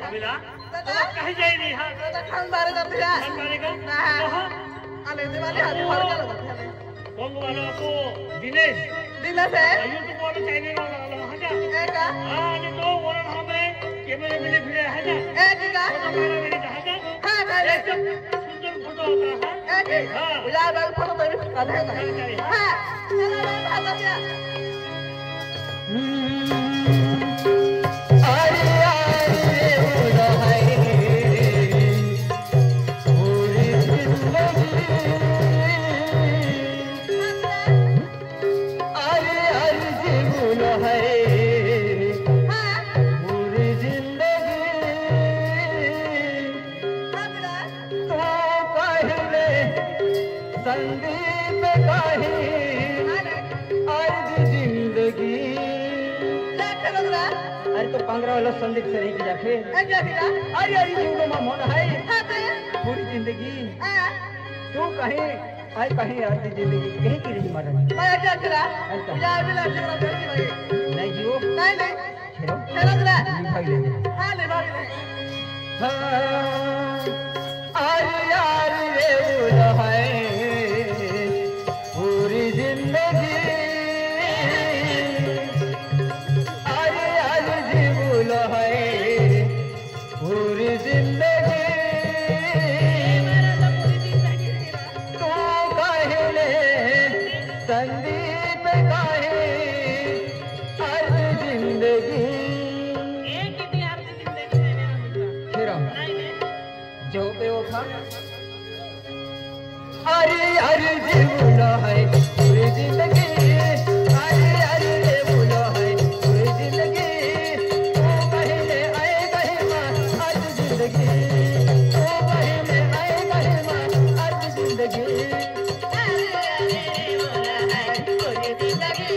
अभिला कहीं जाई नहीं हां खान बारे करते हैं खान बारे का आले दिवाली हाथी भर का लगते हैं कौन वाला को दिनेश दिनेश है ये तो बोल चाइनीज वाला है ना एक हां ये तो बोल हमें कैमरे में फिरे है ना एक का कैमरा में कहा था हां एकदम सुंदर फोटो होता है एक हां यार भाई फोटो में कर है हां चलो भाई भाग संदीप काहे अर्ध जिंदगी अरे तो 15 वाला संदीप से नहीं किया फिर अरे अरे जीवन में मन है पूरी जिंदगी तू कहीं आई कहीं अर्ध जिंदगी कहीं की रही मरन मैं क्या करा यार बिना चला जल्दी भाई नहीं जीओ नहीं खेलो चलो जरा भाई ले हां ले भाग ले अरे यार रे बोल है पूरी जिंदगी अरे आज जीवन है पूरी जिंदगी तू कहले संदीप कहे आज जिंदगी फिर जो बेवफा अरे अरे जीवन है पूरी जिंदगी अरे अरे रे बोलो है पूरी जिंदगी तू कहले आए कहीं मां आज जिंदगी तू कहले आए कहीं मां आज जिंदगी अरे अरे बोला है पूरी जिंदगी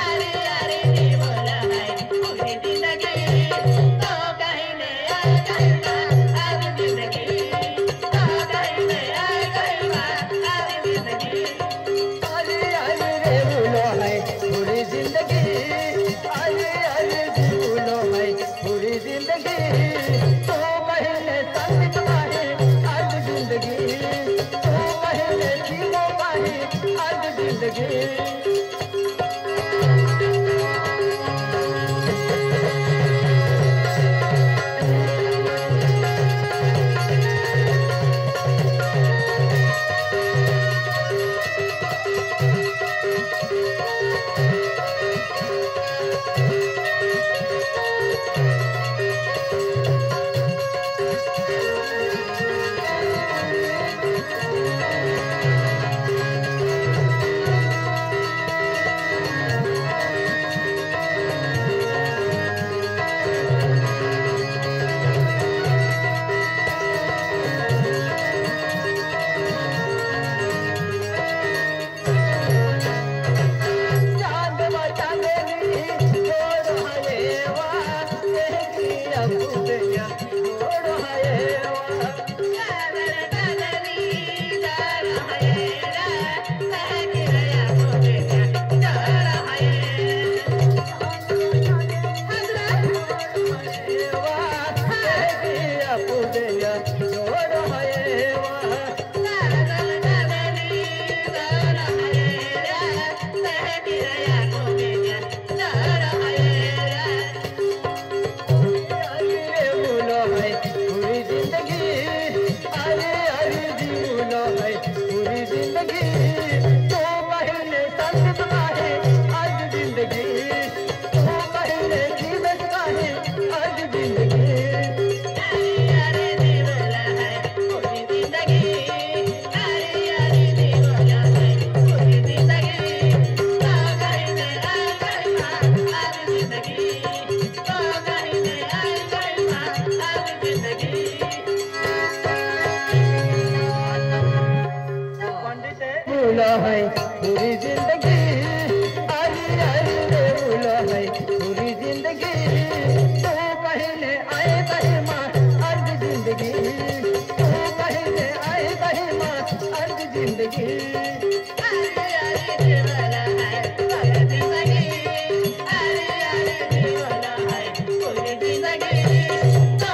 अरे अरे बोला है पूरी जिंदगी तो कहने आए कहीं मां आज जिंदगी तो कहने आए कहीं मां आज जिंदगी अरे अरे रे बोलो है पूरी जिंदगी अरे अरे बोलो है पूरी जिंदगी तो कहले संदीप काहे आज जिंदगी तो कहले जीवो काहे आज जिंदगी चांद चांदनी छोड़ हयेवा तेरी अबुदिया छोड़ हयेवा सागर कदली दर हयेरा सागिरया बोलेगा डर हयेवा तेरी अबुदिया छोड़ हयेवा सागर कदली दर हयेरा सागिरया बोलेगा डर हयेरा अरे बोलो है पूरी जिंदगी अरे अरे बोलो है पूरी जिंदगी तो कहले संदीप काहे आज जिंदगी तो कहले जीवन काहे आज जिंदगी अरे बोला है पूरी जिंदगी अरे बोला है पूरी जिंदगी तो कहने आए कहीं मां आज जिंदगी तो कहने आए कहीं मां आज जिंदगी पंडित बोला है पूरी जिंदगी अरे अरे बोला है पूरी जिंदगी तो कहले आए कहीं मां आज जिंदगी तो कहले आए कहीं मां आज जिंदगी अरे बोला है पूरी जिंदगी अरे बोला है पूरी जिंदगी तो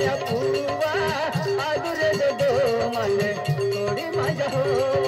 या पुवा आगुरे दो मन थोडी माझ्या होवा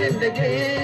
जिंदगी